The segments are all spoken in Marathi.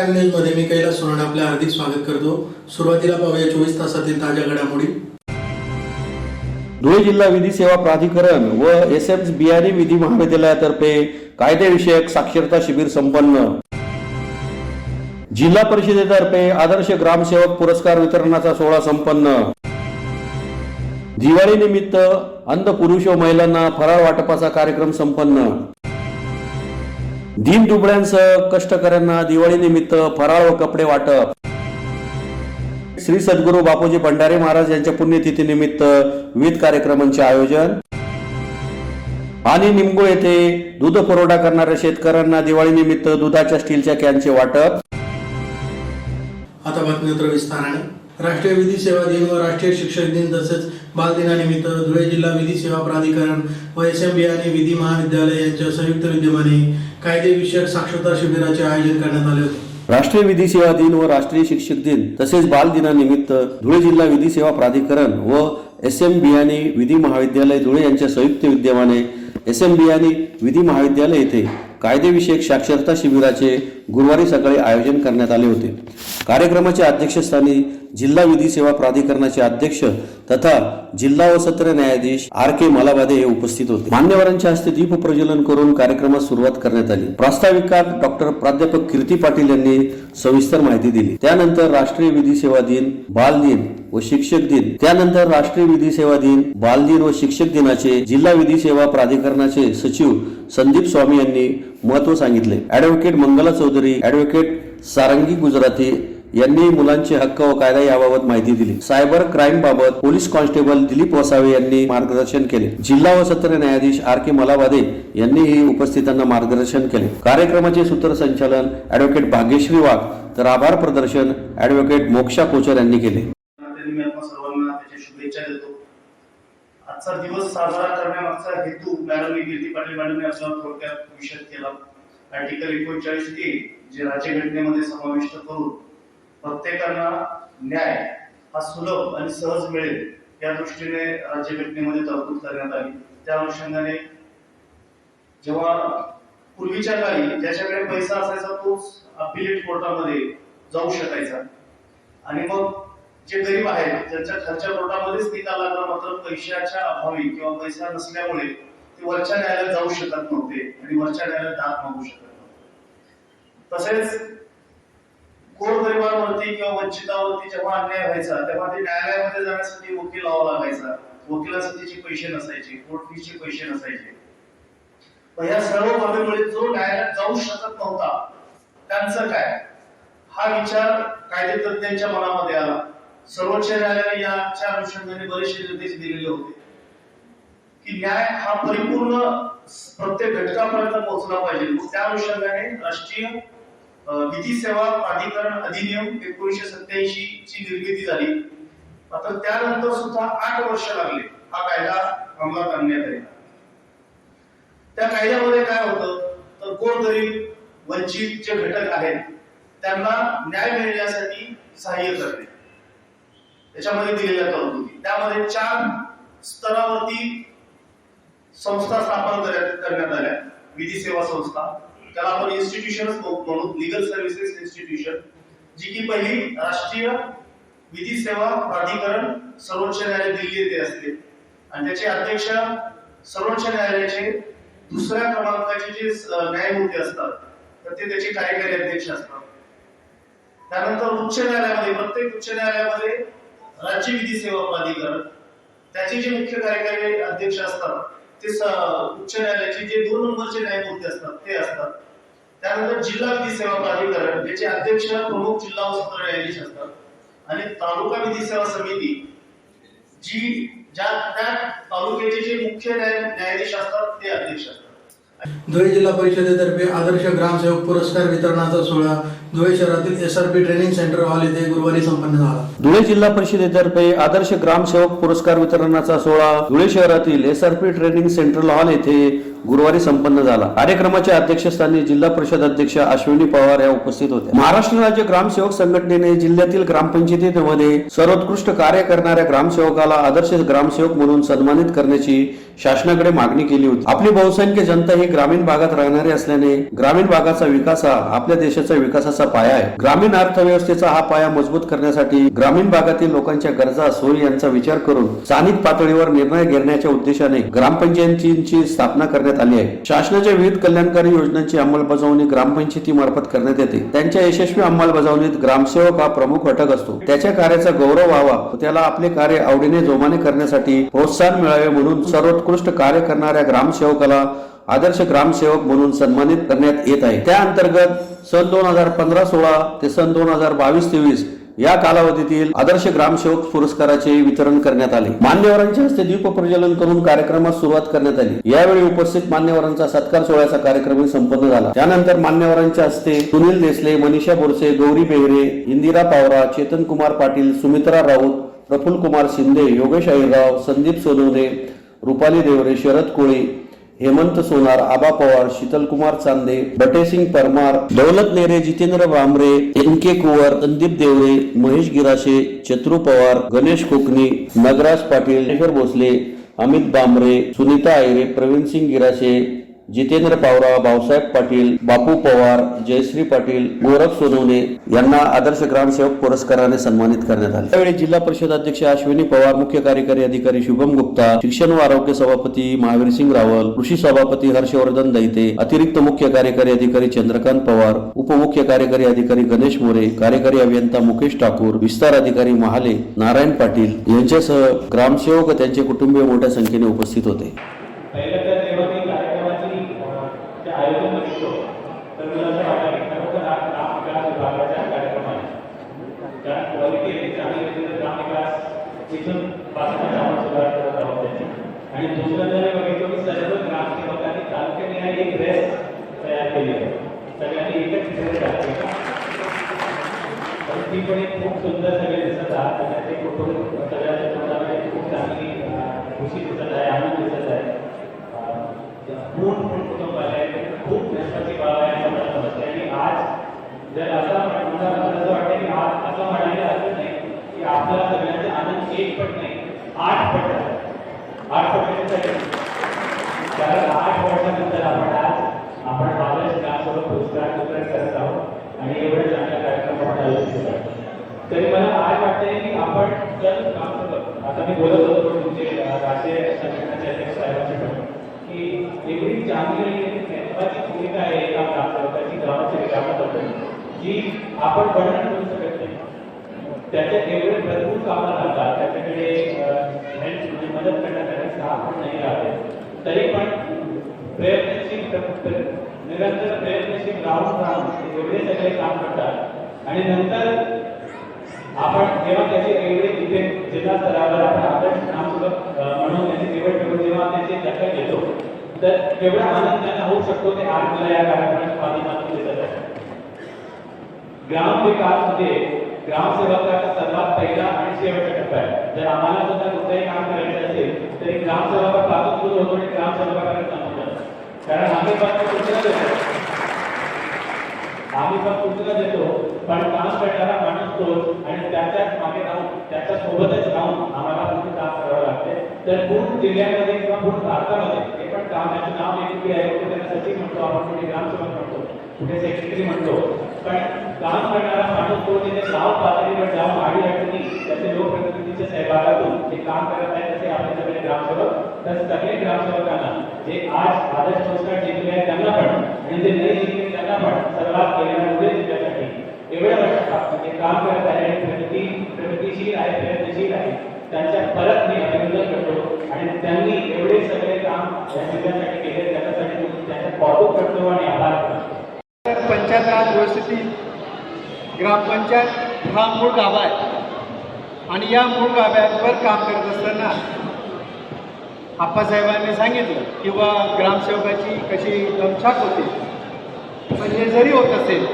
प्राईम न्यूज मध्ये मी कैलास सोनाने आपले हार्दिक स्वागत करतो। सुरुवातीला पाहूया 24 तासातील ताज्या घडामोडी। धुळे जिल्हा विधी सेवा प्राधिकरण व एसएम बियाणी विधी महाविद्यालयातर्फे कायदेविषयक साक्षरता शिबिर संपन्न। जिल्हा परिषदेतर्फे आदर्श ग्रामसेवक पुरस्कार वितरणाचा सोहळा संपन्न। दिवाळी निमित्त अंध पुरुष व महिलांना फराळ वाटपाचा कार्यक्रम संपन्न। दीन दुबळ्यांसह कष्टकऱ्यांना दिवाळी निमित्त फराळ व कपडे वाटप। श्री सद्गुरू बापूजी भंडारे महाराज यांच्या पुण्यतिथी निमित्त विविध कार्यक्रमांचे आयोजन। आणि निमगुळ येथे दूध पुरवठा करणाऱ्या शेतकऱ्यांना दिवाळी निमित्त दुधाच्या स्टीलच्या कॅनचे वाटप। आता बातमीपत्र विस्ताराने। राष्ट्रीय विधी सेवा दिन व राष्ट्रीय शिक्षक दिन तसेच बाल दिनानिमित्त धुळे जिल्हा विधी सेवा प्राधिकरण व एसएम बियाणी विधी महाविद्यालय यांच्या संयुक्त विद्यमाने कायदेविषयक साक्षरता शिबिराचे आयोजन करण्यात आले होते। राष्ट्रीय विधी सेवा दिन व राष्ट्रीय शिक्षक दिन तसेच बाल दिनानिमित्त धुळे जिल्हा विधी सेवा प्राधिकरण व एसएम बियाणी विधी महाविद्यालय धुळे यांच्या संयुक्त विद्यमाने एसएम बियाणी विधी महाविद्यालय येथे कायदेविषयक साक्षरता शिबिराचे गुरुवारी सकाळी आयोजन करण्यात आले होते। कार्यक्रमाच्या अध्यक्षस्थानी जिल्हा विधी सेवा प्राधिकरणाचे अध्यक्ष तथा जिल्हा व सत्र न्यायाधीश RK मलाबादे हे उपस्थित होते। मान्यवरांच्या हस्ते दीप प्रज्वलन करून कार्यक्रमास सुरुवात करण्यात आली। प्रास्ताविकात डॉक्टर प्राध्यापक कीर्ती पाटील यांनी सविस्तर माहिती दिली। त्यानंतर राष्ट्रीय विधी सेवा दिन, बाल दिन व शिक्षक दिन, त्यानंतर राष्ट्रीय विधी सेवा दिन, बाल दिन व शिक्षक दिनाचे जिल्हा विधी सेवा प्राधिकरणाचे सचिव संदीप स्वामी यांनी महत्व सांगितले। ॲडव्होकेट मंगला चौधरी, ॲडव्होकेट सारंगी गुजराती यांनी मुलांचे हक्क व कायदा याबाबत माहिती दिली। सायबर क्राईम बाबत पोलीस कॉन्स्टेबल दिलीप वसावे यांनी मार्गदर्शन केले। जिल्हा व सत्र न्यायाधीश RK मलाबादे यांनीही उपस्थितांना मार्गदर्शन केले। कार्यक्रमाचे सूत्रसंचालन ॲडव्होकेट भाग्यश्री वाघ तर आभार प्रदर्शन ॲडव्होकेट मोक्षा कोचर यांनी केले। सर्वांना त्याच्या शुभेच्छा देतो। आजचा दिवस साजरा करण्यामागचा हेतू मॅडम कीर्ती पाटील मॅडमने आपल्याला थोडक्यात विशद केला। आर्टिकल 39A जे राज्यघटनेमध्ये समाविष्ट करून प्रत्येकाला न्याय हा सुलभ आणि सहज मिळेल या दृष्टीने राज्यघटनेमध्ये तरतूद करण्यात आली। त्या अनुषंगाने जेव्हा पूर्वीच्या काळी ज्याच्याकडे पैसा असायचा तोच अपिलेट कोर्टामध्ये जाऊ शकायचा आणि मग जे गरीब आहेत ज्यांच्या खालच्या कोर्टामध्येच निकाल लागला मात्र पैशाच्या अभावी किंवा पैसा नसल्यामुळे ते वरच्या न्यायालयात जाऊ शकत नव्हते आणि वरच्या न्यायालयात दाद मागू शकत नव्हते। तसेच गोरगरिबांवरती किंवा वंचितांवरती जेव्हा अन्याय व्हायचा तेव्हा ते न्यायालयामध्ये जाण्यासाठी वकील लावावा लागायचा। वकिलांसाठीचे पैसे नसायचे, कोर्ट फीचे पैसे नसायचे। पण या सर्व बाबीमुळे जो न्यायालयात जाऊ शकत नव्हता त्यांचं काय हा विचार कायदेतज्ञांच्या मनामध्ये आला। सर्वोच्च न्यायालयाने याच्या अनुषंगाने बरेचसे निर्देश दिलेले होते की न्याय हा परिपूर्ण प्रत्येक घटकापर्यंत पोहोचला पाहिजे। त्या अनुषंगाने राष्ट्रीय विधी सेवा प्राधिकरण अधिनियम 1987 ची निर्मिती झाली। मात्र त्यानंतर सुद्धा 8 वर्ष लागले हा कायदा अंमलात आणण्याकरिता। त्या कायद्यामध्ये काय होतं तर गोरगरीब वंचित जे घटक आहेत त्यांना न्याय मिळण्यासाठी सहाय्य करणे त्याच्यामध्ये दिलेल्या तरतुदी। त्यामध्ये 4 स्तरावरती संस्था स्थापन करण्यात आल्या। विधी सेवा संस्था त्याला आपण इन्स्टिट्यूशन्स म्हणू, लीगल सर्व्हिसेस इन्स्टिट्यूशन, जी की पहिली राष्ट्रीय विधी सेवा प्राधिकरण सर्वोच्च न्यायालय दिल्ली येथे असते आणि त्याचे अध्यक्ष सर्वोच्च न्यायालयाचे दुसऱ्या क्रमांकाचे जे न्यायमूर्ती असतात तर ते त्याचे कार्यकारी अध्यक्ष असतात। त्यानंतर उच्च न्यायालयामध्ये प्रत्येक उच्च न्यायालयामध्ये राज्य विधी सेवा प्राधिकरण त्याचे जे मुख्य कार्यकारी अध्यक्ष असतात ते उच्च न्यायालयाचे जे 2 नंबरचे न्यायमूर्ती असतात ते असतात। त्यानंतर जिल्हा विधी सेवा प्राधिकरण ज्याचे अध्यक्ष प्रमुख जिल्हा व सत्र न्यायाधीश असतात आणि तालुका विधी सेवा समिती जी ज्या त्या तालुक्याचे जे मुख्य न्यायाधीश असतात ते अध्यक्ष असतात। धुळे जिल्हा परिषदेतर्फे आदर्श ग्रामसेवक पुरस्कार वितरणाचा सोहळा धुळे शहरातील SRP ट्रेनिंग सेंटर हॉल येथे गुरुवारी संपन्न झाला। धुळे जिल्हा परिषदेतर्फे आदर्श ग्रामसेवक पुरस्कार वितरणाचा सोहळा धुळे शहरातील SRP ट्रेनिंग सेंटर हॉल येथे गुरुवारी संपन्न झाला। कार्यक्रमाच्या अध्यक्षस्थानी जिल्हा परिषद अध्यक्ष अश्विनी पवार या उपस्थित होत्या। महाराष्ट्र राज्य ग्रामसेवक संघटनेने जिल्ह्यातील ग्रामपंचायतीमध्ये सर्वोत्कृष्ट कार्य करणाऱ्या ग्रामसेवकाला आदर्श ग्रामसेवक म्हणून सन्मानित करण्याची शासनाकडे मागणी केली होती। आपली बहुसंख्य जनता ही ग्रामीण भागात राहणारे असल्याने ग्रामीण भागाचा विकास हा आपल्या देशाच्या विकासाचा पाया आहे. ग्रामीण अर्थव्यवस्थेचा हा पाया मजबूत करण्यासाठी ग्रामीण भागातील लोकांच्या गरजा सोयी यांचा विचार करून स्थानिक पातळीवर निर्णय घेण्याच्या उद्देशाने ग्रामपंचायतींची स्थापना करण्यात आली आहे. शासनाच्या विविध कल्याणकारी योजनांची अंमलबजावणी ग्रामपंचायतीमार्फत करण्यात येते. त्यांच्या यशस्वी अंमलबजावणीत ग्रामसेवक हा प्रमुख घटक असतो. त्याच्या कार्याचा गौरव व्हावा व त्याला आपले कार्य आवडीने जोमाने करण्यासाठी प्रोत्साहन मिळावे म्हणून सर्वोत्कृष्ट कार्य करणाऱ्या ग्रामसेवकाला आदर्श ग्रामसेवक म्हणून सन्मानित करण्यात येत आहे. त्या अंतर्गत सन 2015-16 ते सन 2022-23 या कालावधीतील आदर्श ग्रामसेवक पुरस्काराचे वितरण करण्यात आले. मान्यवरांच्या हस्ते दीप प्रज्वलन करून कार्यक्रमास सुरुवात करण्यात आली. यावेळी उपस्थित मान्यवरांचा सत्कार सोहळ्याचा कार्यक्रम संपन्न झाला. त्यानंतर मान्यवरांच्या हस्ते सुनील देसले, मनीषा बोरसे, गौरी बेहरे, इंदिरा पावरा, चेतन कुमार पाटील, सुमित्रा राऊत, प्रफुल्ल कुमार शिंदे, योगेश अहिरराव, संदीप सोनवणे, रुपाली देवरे, शरद कोळी, हेमंत सोनार, आबा पवार, शीतल कुमार चांदे, बटेसिंग परमार, दौलत नेरे, जितेंद्र भांबरे, एन.के. कुवर, संदीप देवरे, महेश गिराशे, चतुरू पवार, गणेश कोकणी, नगराज पाटील, शेखर भोसले, अमित बांबरे, सुनीता आयरे, प्रवीण सिंग गिराशे, जितेंद्र पावरा, भाऊसाहेब पाटील, बापू पवार, जयश्री पाटील, गोरख सोनवणे यांना आदर्श ग्रामसेवक पुरस्काराने सन्मानित करण्यात आले. त्यावेळी जिल्हा परिषद अध्यक्ष अश्विनी पवार, मुख्य कार्यकारी अधिकारी शुभम गुप्ता, शिक्षण व आरोग्य सभापती महावीर सिंग रावल, कृषी सभापती हर्षवर्धन दैते, अतिरिक्त मुख्य कार्यकारी अधिकारी चंद्रकांत पवार, उपमुख्य कार्यकारी अधिकारी गणेश मोरे, कार्यकारी अभियंता मुकेश ठाकूर, विस्तार अधिकारी महाले नारायण पाटील यांच्यासह ग्रामसेवक व त्यांचे कुटुंबीय मोठ्या संख्येने उपस्थित होते. आयोजन बघितलं तर मला असं वाटलं की खरोखर हा ग्राम विकास विभागाचा कार्यक्रम आहे. कारण क्वालिटी आहे चांगली ग्राम विकास इथून पासून आपण सुरुवात करत आहोत त्याची. आणि दुसरं जर बघितलं की सर्व ग्रामसेवकांनी तालुक्याने एक ड्रेस तयार केली आहे. सगळ्यांनी एकच ड्रेस घातली पण ती पण एक खूप सुंदर सगळे दिसत आहात. सगळ्यांचे कुटुंब सगळ्यांच्या तोंडामध्ये खूप चांगली खुशी दिसत आहे, आनंद दिसत आहे. पूर्ण कुटुंब आहे, खूप गणपती बाबा आहे असं मला समजते. आणि आज जर असं मला असं वाटतं की आज असं म्हणायला असं नाही की आपला सगळ्यांचा आनंद 1 पट नाही 8 पट आहे. 8 पट कारण 8 वर्षानंतर आपण आदर्श ग्रामसेवक पुरस्कार वितरण करत आहोत आणि एवढे चांगल्या कार्यक्रमात आयोजित केला. तरी मला आज वाटतंय की आपण जर ग्रामसेवक आता मी बोलत होतो तुमचे राष्ट्रीय संघटनेचे अध्यक्ष साहेबांचे पण की एवढी चांगली महत्वाची भूमिका आहे एका ग्रामसेवकाची गावाच्या विकासाबद्दल जी आपण वर्णन करू शकत नाही. त्याच्यात एवढे भरपूर कामं राहतात, त्याच्याकडे हेल्प म्हणजे मदत करण्यासाठी आपण नाही राहते. तरी पण प्रयत्नशील निरंतर प्रयत्नशील राहून एवढे सगळे काम करतात. आणि नंतर आपण जेव्हा त्याची एवढे तिथे जिल्हा स्तरावर आपण आदर्श ग्रामसेवक म्हणून त्याची निवड करून जेव्हा त्याची दखल घेतो तर केवढा आनंद त्यांना होऊ शकतो ते आज मला या कार्यक्रमाच्या माध्यमातून दिसत आहे. ग्राम विकासमध्ये ग्रामसेवकाचा सर्वात पहिला आणि शेवटचा टप्पा आहे. जर आम्हाला सुद्धा कुठलंही काम करायचं असेल तरी ग्रामसेवकापासून सुरू होतो आणि ग्रामसेवकाकडे संपतो. कारण आम्ही फक्त सूचना देतो पण काम करणारा माणूस तोच आणि त्याच्याच मागे राहून त्याच्या सोबतच राहून आम्हाला पूर्ण काम करावं लागते. तर पूर्ण जिल्ह्यामध्ये किंवा पूर्ण भारतामध्ये हे पण कामाचं नाव वेगवेगळे आहे. कुठे त्याला सचिव म्हणतो आपण, कुठे ग्रामसेवक म्हणतो, कुठे सेक्रेटरी म्हणतो. पण काम करणारा माणूस तो तिथे गाव पातळीवर जाऊन आडी अडचणी त्याचे लोकप्रतिनिधीच्या सहभागातून जे काम करत आहेत तसे आपले सगळे ग्रामसेवक तर सगळे ग्रामसेवकांना जे आज आदर्श पुरस्कार जिंकले आहेत त्यांना पण आणि जे नाही जिंकले त्यांना पण सर्वात पहिल्यांदा जिल्ह्यासाठी एवढ्या वर्षापासून ते काम करत आहे आणि प्रगतीशील आहे, प्रयत्नशील आहे. त्यांच्या परत मी अभिनंदन करतो आणि त्यांनी एवढे सगळे काम या जिल्ह्यासाठी केले त्याच्यासाठी त्यांचा कौतुक करतो आणि आभार करतो. पंचायत राज व्यवस्थिती ग्रामपंचायत हा मूळ गाभा आहे आणि या मूळ गाभ्यावर काम करत असताना आप्पासाहेबांनी सांगितलं किंवा ग्रामसेवकाची कशी दमछाक होते म्हणजे जरी होत असेल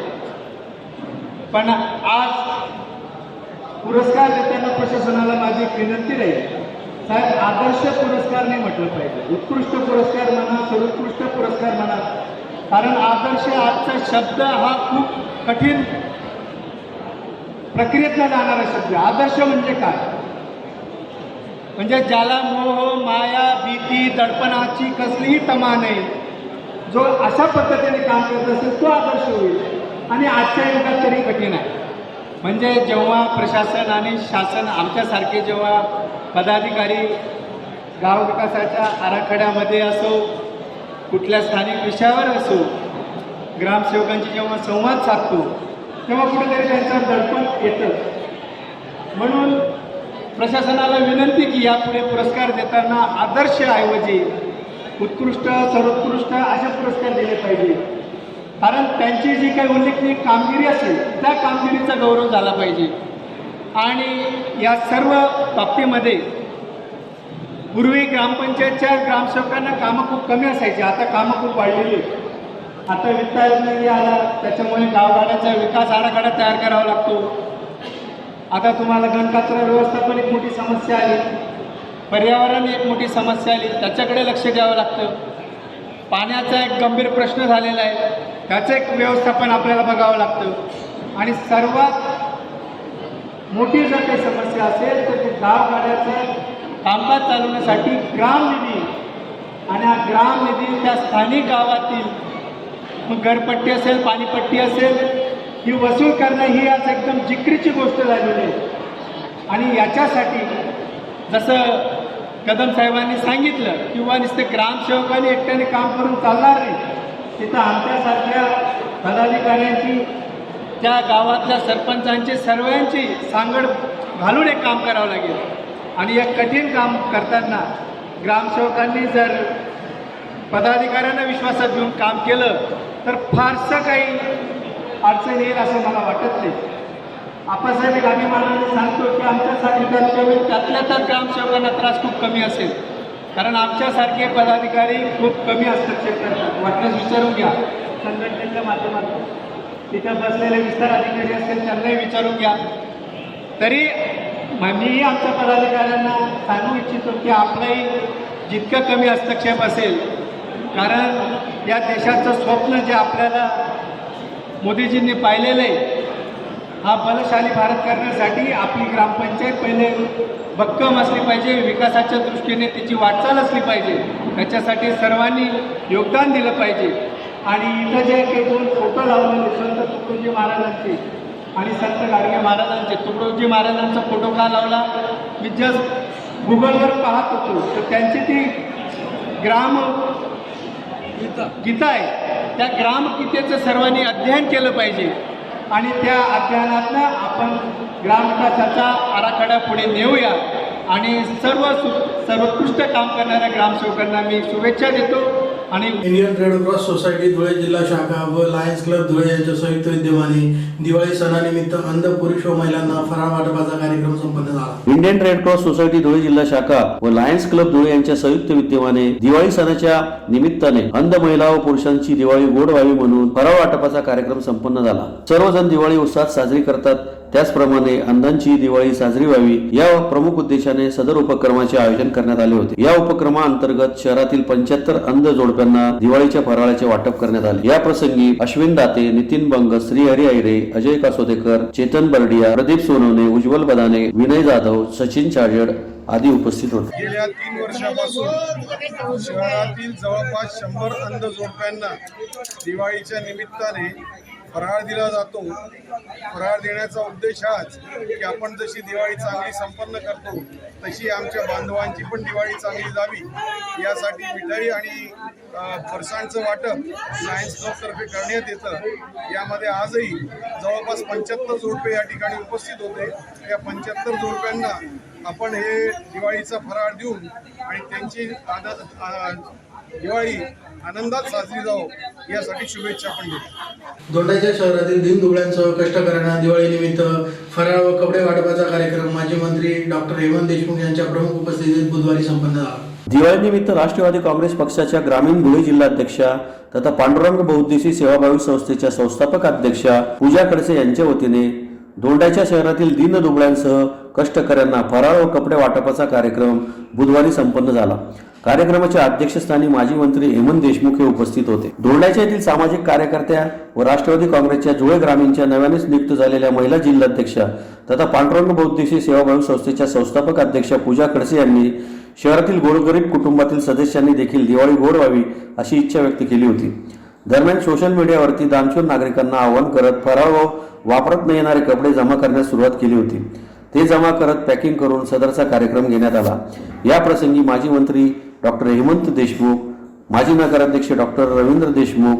पण आज पुरस्कार देताना प्रशासनाला माझी एक विनंती राहील साहेब आदर्श पुरस्कार नाही म्हटलं पाहिजे, उत्कृष्ट पुरस्कार म्हणा, सर्वोत्कृष्ट पुरस्कार म्हणा. कारण आदर्श आजचा शब्द हा खूप कठीण प्रक्रियेतला जाणारा शब्द. आदर्श म्हणजे काय? म्हणजे ज्याला मोह माया भीती दडपणाची कसलीही तमा नाही, जो अशा पद्धतीने काम करत असेल तो आदर्श होईल. आणि आजच्या युगात तरी कठीण आहे. म्हणजे जेव्हा प्रशासन आणि शासन आमच्यासारखे जेव्हा पदाधिकारी गाव विकासाच्या आराखड्यामध्ये असो, कुठल्या स्थानिक विषयावर असो, ग्रामसेवकांची जेव्हा संवाद साधतो तेव्हा कुठेतरी त्यांच्यावर दडपण येतं. म्हणून प्रशासनाला विनंती की यापुढे पुरस्कार देताना आदर्शऐवजी उत्कृष्ट, सर्वोत्कृष्ट असे पुरस्कार दिले पाहिजे. कारण त्यांची जी काही उल्लेखनीय कामगिरी असेल त्या कामगिरीचा गौरव झाला पाहिजे. आणि या सर्व बाबतीमध्ये पूर्वी ग्रामपंचायतच्या ग्रामसेवकांना कामं खूप कमी असायची, आता कामं खूप वाढलेली. आता वित्त आयोग निधी आला, त्याच्यामुळे गावगाड्याचा विकास आराखडा तयार करावा लागतो. आता तुम्हाला घनकचरा व्यवस्थापन एक मोठी समस्या आली, पर्यावरण एक मोठी समस्या आली, त्याच्याकडे लक्ष द्यावं लागतं. पाण्याचा एक गंभीर प्रश्न झालेला आहे, त्याचं एक व्यवस्थापन आपल्याला बघावं लागतं. आणि सर्वात मोठी जर काही समस्या असेल तर ते गावगाड्याचं कामकाज चालवण्यासाठी ग्रामनिधी, आणि हा ग्रामनिधी त्या स्थानिक गावातील मग घरपट्टी असेल, पाणीपट्टी असेल, ही वसूल करणं ही आज एकदम जिकरीची गोष्ट झालेली आहे. आणि याच्यासाठी जसं कदम साहेबांनी सांगितलं किंवा नुसते ग्रामसेवकांनी एकट्याने काम करून चालणार नाही, तिथं आमच्यासारख्या पदाधिकाऱ्यांची, त्या गावातल्या सरपंचांची, सर्वांची सांगड घालून एक काम करावं लागेल. आणि एक कठीण काम करताना ग्रामसेवकांनी जर पदाधिकाऱ्यांना विश्वासात घेऊन काम केलं तर फारसं काही अडचण येईल असं मला वाटत नाही. आप्पासाहेब एक अभिमानाने सांगतो की आमच्यासाठी त्यातल्या त्यात ग्रामसेवकांना त्रास खूप कमी असेल, कारण आमच्यासारखे पदाधिकारी खूप कमी हस्तक्षेप करतात. वाटल्यास विचारून घ्या संघटनेच्या माध्यमातून, तिथं बसलेले विस्तार अधिकारी असतील त्यांनाही विचारून घ्या. तरी मीही आमच्या पदाधिकाऱ्यांना सांगू इच्छितो की आपलंही जितकं कमी हस्तक्षेप असेल, कारण या देशाचं स्वप्न जे आपल्याला मोदीजींनी पाहिलेलं आहे, हा बलशाली भारत करण्यासाठी आपली ग्रामपंचायत पहिले भक्कम असली पाहिजे, विकासाच्या दृष्टीने तिची वाटचाल असली पाहिजे, त्याच्यासाठी सर्वांनी योगदान दिलं पाहिजे. आणि इथं जे काही दोन फोटो लावलेले संत तुकडोजी महाराजांचे आणि संत गाडगे महाराजांचे, तुकडोजी महाराजांचा फोटो का लावला, मी जस्ट गुगलवर पाहत होतो तर त्यांची ती ग्राम गीता आहे, त्या ग्रामगीतेचं सर्वांनी अध्ययन केलं पाहिजे. आणि त्या अध्ययनातनं आपण ग्रामविकासाचा आराखडा पुढे नेऊया. आणि सर्वोत्कृष्ट काम करणाऱ्या ग्रामसेवकांना मी शुभेच्छा देतो. आणि Indian red cross society Dhule जिल्हा शाखा व लायन्स क्लब धुळे यांच्या संयुक्त विद्यमाने दिवाळी सणानिमित्त अंध पुरुष व महिलांना फराळ वाटपाचा कार्यक्रम संपन्न झाला. Indian red cross society Dhule जिल्हा शाखा व लायन्स क्लब धुळे यांच्या संयुक्त विद्यमाने दिवाळी सणाच्या निमित्ताने अंध महिला व पुरुषांची दिवाळी गोड व्हावी म्हणून फराळ वाटपाचा कार्यक्रम संपन्न झाला. सर्वजण दिवाळी उत्साहात साजरी करतात, त्याचप्रमाणे अंधांची दिवाळी साजरी व्हावी या प्रमुख उद्देशाने सदर उपक्रमाचे आयोजन करण्यात आले होते. या उपक्रमाअंतर्गत शहरातील 75 अंध जोडप्यांना दिवाळीच्या फराळाचे वाटप करण्यात आले. या प्रसंगी अश्विन दाते, नितीन बंग, श्रीहरी ऐरे, अजय कासोदेकर, चेतन बर्डिया, प्रदीप सोनवणे, उज्ज्वल बदाने, विनय जाधव, सचिन चार्जड आदी उपस्थित होते. गेल्या 3 वर्षापासून शहरातील जवळपास 100 अंध जोडप्यांना दिवाळीच्या निमित्ताने फराळ दिला जातो. फराळ देण्याचा उद्देश हाच की आपण जशी दिवाळी चांगली संपन्न करतो तशी आमच्या बांधवांची पण दिवाळी चांगली जावी यासाठी मिठाई आणि फरसाणचं वाटप लायन्स क्लबतर्फे करण्यात येतं. यामध्ये आजही जवळपास 75 जोडपे या ठिकाणी उपस्थित होते. या 75 जोडप्यांना आपण हे दिवाळीचा फराळ देऊन आणि त्यांची दिवाळी आनंदात साजरी जावो यासाठी शुभेच्छा पण देतो. दोंडाच्या शहरातील दीनदुबळ्यांसह कष्टकऱ्यांना दिवाळीनिमित्त फराळ व कपडे वाटपाचा कार्यक्रम माजी मंत्री डॉक्टर हेमंत देशमुख यांच्या प्रमुख उपस्थितीत बुधवारी संपन्न झाला. दिवाळीनिमित्त राष्ट्रवादी काँग्रेस पक्षाच्या ग्रामीण धुळे जिल्हाध्यक्षा तथा पांडुरंग बहुउद्देशी सेवाभावी संस्थेच्या संस्थापक अध्यक्षा पूजा खडसे यांच्या वतीने दोंडाच्या शहरातील दीनदुबळ्यांसह कष्टकऱ्यांना फराळ व कपडे वाटपाचा कार्यक्रम बुधवारी संपन्न झाला. कार्यक्रमाच्या अध्यक्षस्थानी माजी मंत्री हेमंत देशमुख हे उपस्थित होते. दोंडाच्या येथील सामाजिक कार्यकर्त्या व राष्ट्रवादी काँग्रेसच्या जुळे ग्रामीणच्या नव्यानेच नियुक्त झालेल्या महिला जिल्हाध्यक्षा तथा पांडुरंग बौद्धिक सेवाभावी संस्थेच्या संस्थापक अध्यक्षा पूजा खडसे यांनी शहरातील गोरगरीब कुटुंबातील सदस्यांनी देखील दिवाळी गोड व्हावी अशी इच्छा व्यक्त केली होती. दरम्यान सोशल मीडियावरती दानशूर नागरिकांना आवाहन करत फराळ व वापरत न येणारे कपडे जमा करण्यास सुरुवात केली होती. ते जमा करत पॅकिंग करून सदरचा कार्यक्रम घेण्यात आला. या प्रसंगी माजी मंत्री डॉक्टर हेमंत देशमुख, माजी नगराध्यक्ष डॉक्टर रवींद्र देशमुख,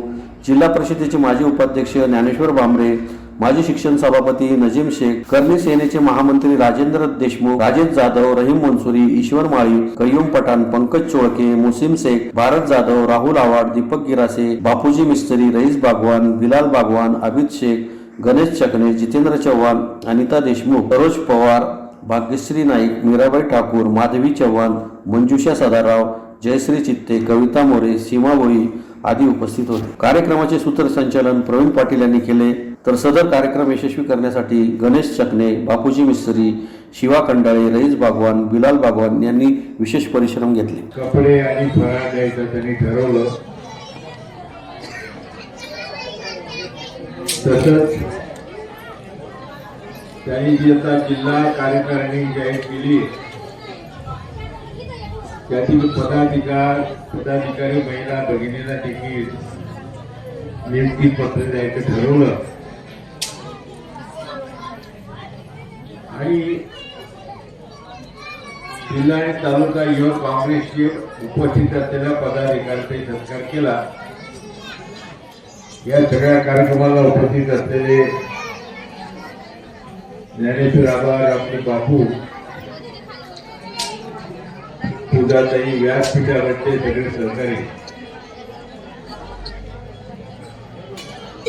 जिल्हा परिषदेचे माजी उपाध्यक्ष ज्ञानेश्वर भांबरे, माजी शिक्षण सभापती नजीम शेख, करणी सेनेचे महामंत्री राजेंद्र देशमुख, राजेश जाधव, रहीम मंसुरी, ईश्वर माळी, कय्यूम पठाण, पंकज चोळके, मुसीम शेख, भारत जाधव, राहुल आवाड, दीपक गिरासे, बापूजी मिस्त्री, रईस बागवान, बिलाल बागवान, अभित शेख, गणेश चकणे, जितेंद्र चव्हाण, अनिता देशमुख, सरोज पवार, भाग्यश्री नाईक, मीराबाई ठाकूर, माधवी चव्हाण, मंजुषा सदाराव, जयश्री चित्ते, कविता मोरे, सीमा भोई आदी उपस्थित होते. कार्यक्रमाचे सूत्रसंचालन प्रवीण पाटील यांनी केले. तर सदर कार्यक्रम यशस्वी करण्यासाठी गणेश चकणे, बापूजी मिस्त्री, शिवा खंडाळे, रईस बागवान, बिलाल बागवान यांनी विशेष परिश्रम घेतले. कपडे आणि फराळ द्यायचं त्यांनी ठरवलं. तसंच त्यांनी जी आता जिल्हा कार्यकारिणी जाहीर केली त्यातील पदाधिकारी महिला भगिनींना देखील नियुक्ती पत्र द्यायचं ठरवलं. आणि जिल्हा आणि तालुका युवक काँग्रेसचे उपस्थित असलेल्या पदाधिकाऱ्यांचा सत्कार केला. या सगळ्या कार्यक्रमाला उपस्थित असलेले ज्ञानेश्वर आबा, आपले बापू, पूजाताई, व्यासपीठावरचे सगळे सहकारी,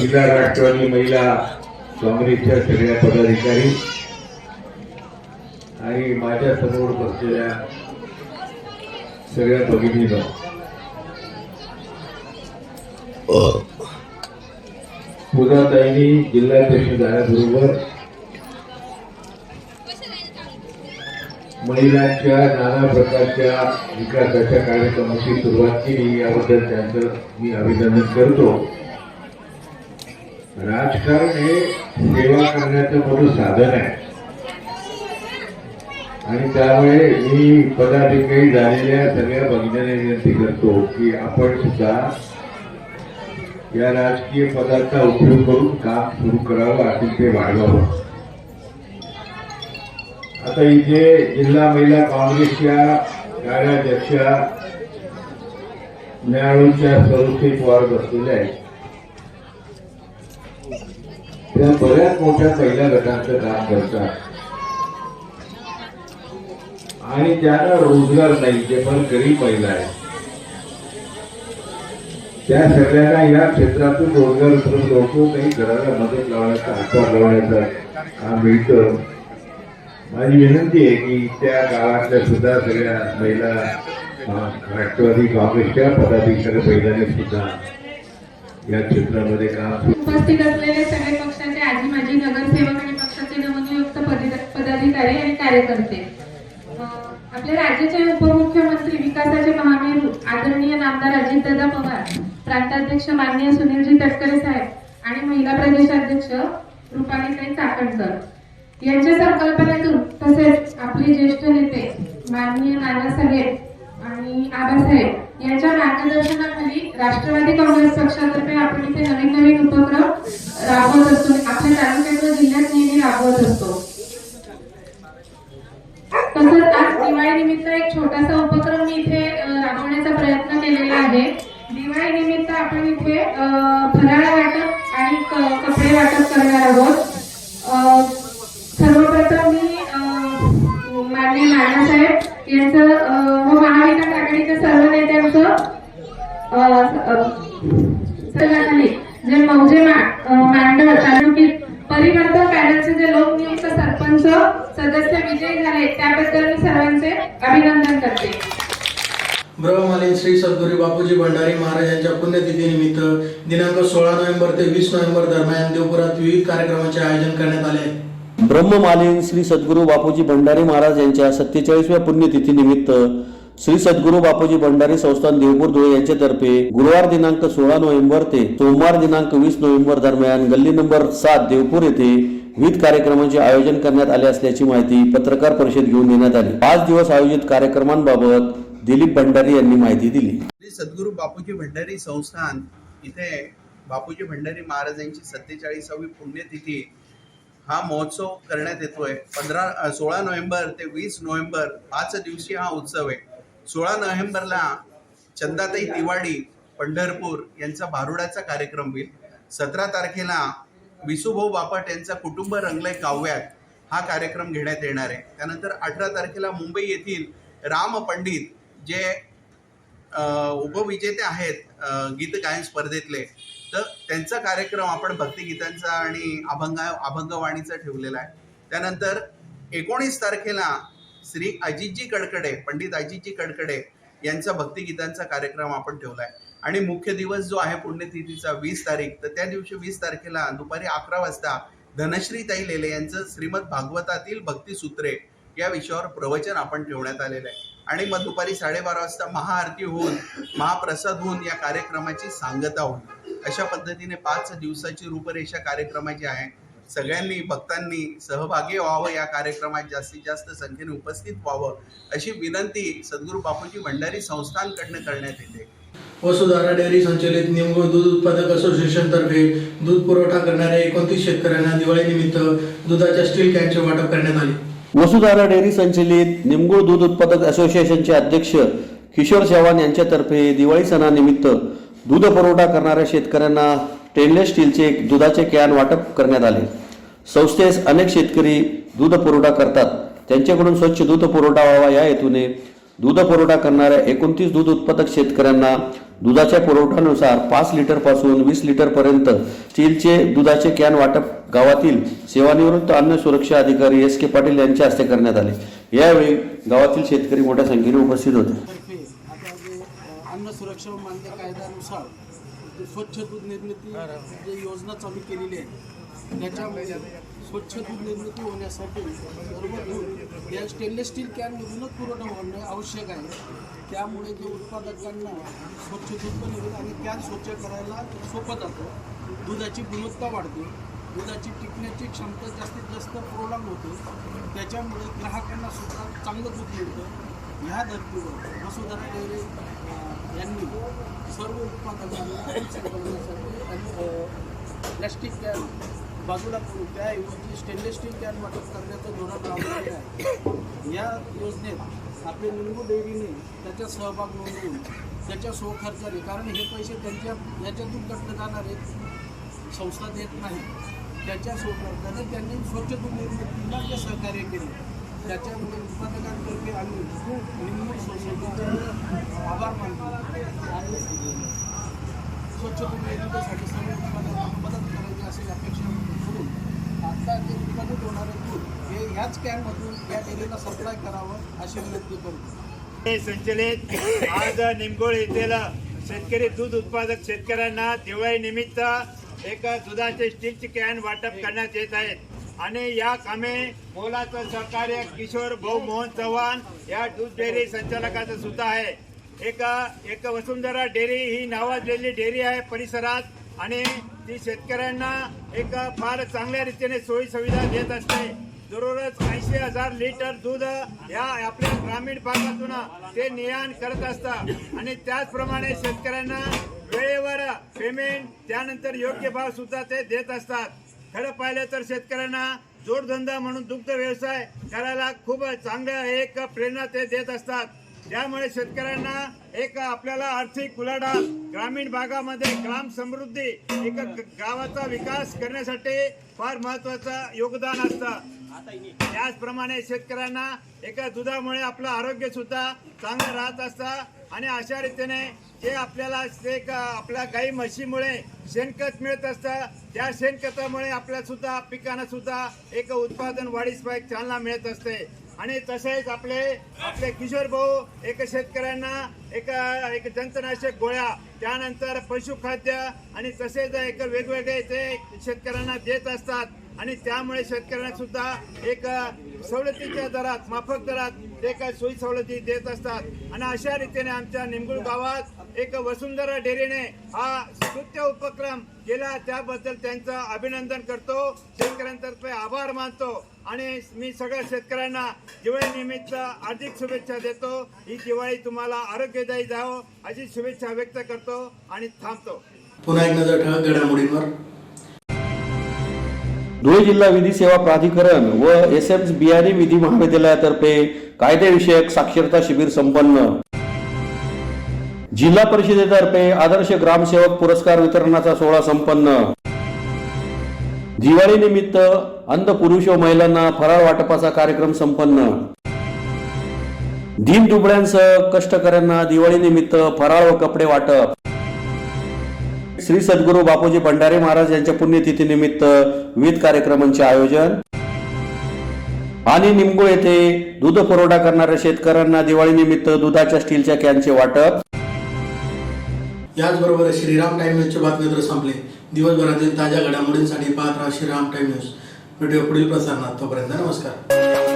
जिल्हा राष्ट्रवादी महिला काँग्रेसच्या सगळ्या पदाधिकारी आणि माझ्या समोर बसलेल्या सगळ्या भगिनींनो, पूजाताईंनी जिल्हाध्यक्ष झाल्याबरोबर महिलांच्या नाना प्रकारच्या विकासाच्या कार्यक्रमाची सुरुवात केली. याबद्दल त्यांचं मी अभिनंदन करतो. राजकारण हे सेवा करण्याचं मोठं साधन आहे आणि त्यामुळे मी पदाधिकारी झालेल्या सगळ्या भगिनींना विनंती करतो की आपण सुद्धा या राजकीय पदाचा उपयोग करून काम सुरू करावं, असेल ते वाढवावं. आता इथे जिल्हा महिला काँग्रेसच्या कार्याध्यक्षा न्यायालयाच्या सरोजश्री पवार बसलेल्या आहेत. त्या बऱ्याच मोठ्या पहिल्या गटांचं काम करतात आणि त्यांना रोजगार नाही, जे पण गरीब महिला आहेत त्या सगळ्यांना या क्षेत्रातून रोजगार उपलब्ध होतो. काही घराला मदत लावण्याचा, हातभार लावण्याचा काम मिळतं. माझी विनंती आहे की त्या गावातल्या सुद्धा सगळ्या महिला राष्ट्रवादी काँग्रेसच्या पदाधिकारी महिलांनी सुद्धा या क्षेत्रामध्ये काम. उपस्थित असलेले सगळे पक्षाचे आजी माजी नगरसेवक आणि पक्षाचे नवनियुक्त पदाधिकारी आणि कार्यकर्ते, आपल्या राज्याचे उपमुख्यमंत्री, विकासाचे महामेरू आदरणीय नामदार अजितदादा पवार, प्रांताध्यक्ष माननीय सुनीलजी तटकरे साहेब आणि महिला प्रदेशाध्यक्ष रुपालीताई चाकणकर यांच्या संकल्पनेतून, तसेच आपले ज्येष्ठ नेते माननीय नानासाहेब आणि आबासाहेब यांच्या मार्गदर्शनाखाली राष्ट्रवादी काँग्रेस पक्षातर्फे आपण इथे नवीन नवीन उपक्रम राबवत असतो. आपल्या तालुक्यात व जिल्ह्यात नेहमी राबवत असतो. तसंच आज दिवाळी निमित्त एक छोटासा उपक्रम मी इथे राबवण्याचा प्रयत्न केलेला आहे. दिवाळी निमित्त आपण इथे फराळ वाटप आणि कपडे वाटप करणार आहोत. सर्वप्रथम मी माननीय नानासाहेब यांचं व महाविकास आघाडीच्या सर्व नेत्यांचं सल्लाखाली जे मौजे मांडव तालुक्यात परिवर्तन पॅनलचे जे लोकनियुक्त सरपंच सदस्य विजयी झाले त्याबद्दल मी सर्वांचे अभिनंदन करते. ब्रह्ममालीन श्री सद्गुरू बापूजी भंडारी महाराज यांच्या पुण्यतिथीनिमित्त दिनांक 16 नोव्हेंबर ते 20 नोव्हेंबर दरम्यान देवपुरात विविध कार्यक्रमांचे आयोजन करण्यात आले. ब्रह्ममालीन श्री सद्गुरू बापूजी भंडारी महाराज यांच्या 47व्या पुण्यतिथीनिमित्त श्री सद्गुरू बापूजी भंडारी संस्थान देवपूर धुळे यांच्यातर्फे गुरुवार दिनांक 16 नोव्हेंबर ते सोमवार दिनांक 20 नोव्हेंबर दरम्यान गल्ली नंबर 7 देवपूर येथे विविध कार्यक्रमांचे आयोजन करण्यात आले असल्याची माहिती पत्रकार परिषद घेऊन देण्यात आली। 5 दिवस आयोजित कार्यक्रमांबाबत दिलीप भंडारी यांनी माहिती दिली। श्री सद्गुरू बापूजी भंडारी संस्थान इथे बापूजी भंडारी महाराजांची 47वी पुण्यतिथी हा महोत्सव करण्यात येतोय। 16 नोव्हेंबर ते 20 नोव्हेंबर 5 दिवशी हा उत्सव आहे। 16 नोव्हेंबरला चंदाताई तिवाडी पंढरपूर यांचा भारुडाचा कार्यक्रम होईल। 17 तारखेला विसूभाऊ बापट यांचा कुटुंब रंगलय काव्यात हा कार्यक्रम घेण्यात येणार आहे। त्यानंतर 18 तारखेला मुंबई येथील राम पंडित जे उपविजेते आहेत गीत गायन स्पर्धेतले, तर त्यांचा कार्यक्रम आपण भक्तिगीतांचा आणि अभंगवाणीचा ठेवलेला आहे। त्यानंतर 19 तारखेला श्री अजितजी कडकडे पंडित अजितजी कडकडे यांचा भक्तिगीतांचा कार्यक्रम आपण ठेवला आहे। आणि मुख्य दिवस जो आहे पुण्यतिथीचा 20 तारीख, तर त्या दिवशी 20 तारखेला दुपारी 11 वाजता धनश्रीताई लेले यांचं श्रीमद भागवतातील भक्तिसूत्रे या विषयावर प्रवचन आपण ठेवण्यात आलेलं आहे। आणि मग दुपारी 12:30 वाजता महाआरती होऊन महाप्रसाद होऊन या कार्यक्रमाची सांगता होईल। अशा पद्धतीने 5 दिवसाची रूपरेषा कार्यक्रमाची आहे। सगळ्यांनी भक्तांनी सहभागी व्हावं, या कार्यक्रमात जास्तीत जास्त संख्येने उपस्थित व्हावं अशी विनंती सद्गुरू बापूजी भंडारी संस्थानकडनं करण्यात येते। वसुधारा डेअरी संचलित निमगुळ दूध उत्पादक असोसिएशन तर्फे दूध पुरवठा करणाऱ्या 29 शेतकऱ्यांना दिवाळीनिमित्त दुधाच्या स्टील कॅनचे वाटप करण्यात आले। वसुधारा डेअरी संचलित निमगुळ दूध उत्पादक असोसिएशनचे अध्यक्ष किशोर चव्हाण यांच्यातर्फे दिवाळी सणानिमित्त दूध पुरवठा करणाऱ्या शेतकऱ्यांना स्टेनलेस स्टीलचे दुधाचे कॅन वाटप करण्यात आले। संस्थेस अनेक शेतकरी दूध पुरवठा करतात, त्यांच्याकडून स्वच्छ दूध पुरवठा व्हावा या हेतूने दूध पुरवठा करणाऱ्या 29 दूध उत्पादक शेतकऱ्यांना दुधाच्या पुरवठ्यानुसार 5 लिटर पासून 20 लिटर पर्यंत स्टीलचे दुधाचे कॅन वाटप गावातील सेवानिवृत्त अन्न सुरक्षा अधिकारी SK पाटील यांच्या हस्ते करण्यात आले। यावेळी गावातील शेतकरी मोठ्या संख्येने उपस्थित होते। अन्न सुरक्षा व मान्य कायद्यानुसार स्वच्छ दूध निर्मिती जी योजना चालू केलेली आहे, त्याच्यामुळे स्वच्छ दूध निर्मिती होण्यासाठी सर्व दूध या स्टेनलेस स्टील कॅनमधूनच पुरवठा होणे आवश्यक आहे। त्यामुळे जे उत्पादकांना स्वच्छ दूध पण मिळेल आणि कॅन स्वच्छ करायला सोपं जातं, दुधाची गुणवत्ता वाढते, दुधाची टिकण्याची क्षमता जास्तीत जास्त प्रोलॉंग होते, त्याच्यामुळे ग्राहकांना सुद्धा चांगलं दूध मिळतं। ह्या धर्तीवर वसुधारा डेअरी यांनी सर्व उत्पादकांना प्लॅस्टिक कॅन बाजूला करून त्याऐवजी स्टेनलेस स्टील कॅन वाटप करण्याचं धोरण राबवलेलं आहे। या योजनेत आपले निमगुळ डेअरीने त्याचा सहभाग नोंदवून त्याच्या स्वखर्चाने, कारण हे पैसे त्यांच्या याच्यातून कटले जाणारे संस्था देत नाही, त्याच्या स्वखर्चाने त्यांनी स्वच्छ दूध निर्मितीला ते सहकार्य केले। त्याच्यामुळे उत्पादकांतर्फे आम्ही निमगुळ सोसायटीचे आभार मानतो आणि स्वच्छ दूध निर्मितीसाठी सर्व उत्पादकांना मदत करायची अशी अपेक्षा करून आता जे उत्पादित होणारे दूध हे ह्याच कॅनमधून या डेअरीला सप्लाय करावं अशी विनंती करतो। संचलित आज निमगुळ येथील शेतकरी दूध उत्पादक शेतकऱ्यांना दिवाळी निमित्त एक दुधाचे स्टीलचे कॅन वाटप करण्यात येत आहेत आणि या कामे मोलाचं सहकार्य किशोर भाऊ मोहन चव्हाण या दूध डेअरी संचालकाचं सुद्धा आहे। एक वसुंधरा डेअरी ही नावाजलेली डेअरी आहे परिसरात आणि ती शेतकऱ्यांना एक फार चांगल्या रीतीने सोयी सुविधा देत असते। दररोज 80,000 लिटर दूध या आपल्या ग्रामीण भागातून ते निर्यात करत असतात आणि त्याचप्रमाणे शेतकऱ्यांना वेळेवर पेमेंट त्यानंतर योग्य भाव सुद्धा ते देत असतात। खरं पाहिलं तर शेतकऱ्यांना जोडधंदा म्हणून दुग्ध व्यवसाय करायला खूप चांगलं एक प्रेरणा ते देत असतात। त्यामुळे शेतकऱ्यांना एक आपल्याला आर्थिक उलाढाल ग्रामीण भागामध्ये ग्राम समृद्धी एक गावाचा विकास करण्यासाठी फार महत्वाचं योगदान असतं। त्याचप्रमाणे शेतकऱ्यांना एका दुधामुळे आपलं आरोग्य सुद्धा चांगलं राहत असतं आणि अशा रीतीने जे आपल्याला एक आपल्या गाई म्हशीमुळे शेणखत मिळत असतं, त्या शेणखतामुळे आपल्या सुद्धा पिकांना सुद्धा एक उत्पादन वाढीस चालना मिळत असते। आणि तसेच आपले किशोर भाऊ एक शेतकऱ्यांना एक जंतनाशक गोळ्या त्यानंतर पशुखाद्य आणि तसेच एक वेगवेगळे ते शेतकऱ्यांना देत असतात आणि त्यामुळे शेतकऱ्यांना सुद्धा एक सवलतीच्या दरात, माफक दरात ते काय सोयी सवलती देत असतात. आणि अशा रीतीने आमच्या निमगुळ गावात एक वसुंधरा डेअरीने हा स्तुत्य उपक्रम केला, त्याबद्दल त्यांचं अभिनंदन करतो, शेतकऱ्यांतर्फे आभार मानतो आणि मी सगळ्या शेतकऱ्यांना दिवाळीनिमित्त हार्दिक शुभेच्छा देतो. ही दिवाळी तुम्हाला आरोग्यदायी जावो अशी शुभेच्छा व्यक्त करतो आणि थांबतो. पुन्हा एक नजर ठळक घडामोडींवर. धुळे जिल्हा विधी सेवा प्राधिकरण व SMBN विधी महाविद्यालयातर्फे कायदेविषयक साक्षरता शिबिर संपन्न. जिल्हा परिषदेतर्फे आदर्श ग्रामसेवक पुरस्कार वितरणाचा सोहळा संपन्न. दिवाळी निमित्त अंध पुरुष व महिलांना फराळ वाटपाचा कार्यक्रम संपन्न. दीनदुबळ्यांसह कष्टकऱ्यांना दिवाळी निमित्त फराळ व कपडे वाटप. श्री सद्गुरू बापूजी भंडारे महाराज यांच्या पुण्यतिथी निमित्त विविध कार्यक्रमांचे आयोजन. आणि निमगुळ येथे दूध पुरवठा करणाऱ्या शेतकऱ्यांना दिवाळी निमित्त दुधाच्या स्टीलच्या कॅनचे वाटप. याचबरोबर श्रीराम टाइम न्यूजचे बातमीपत्र संपले. दिवसभरातील ताज्या घडामोडींसाठी पाहत राहा श्रीराम टाइम न्यूज. व्हिडिओ पुढील प्रसारणात. तोपर्यंत नमस्कार.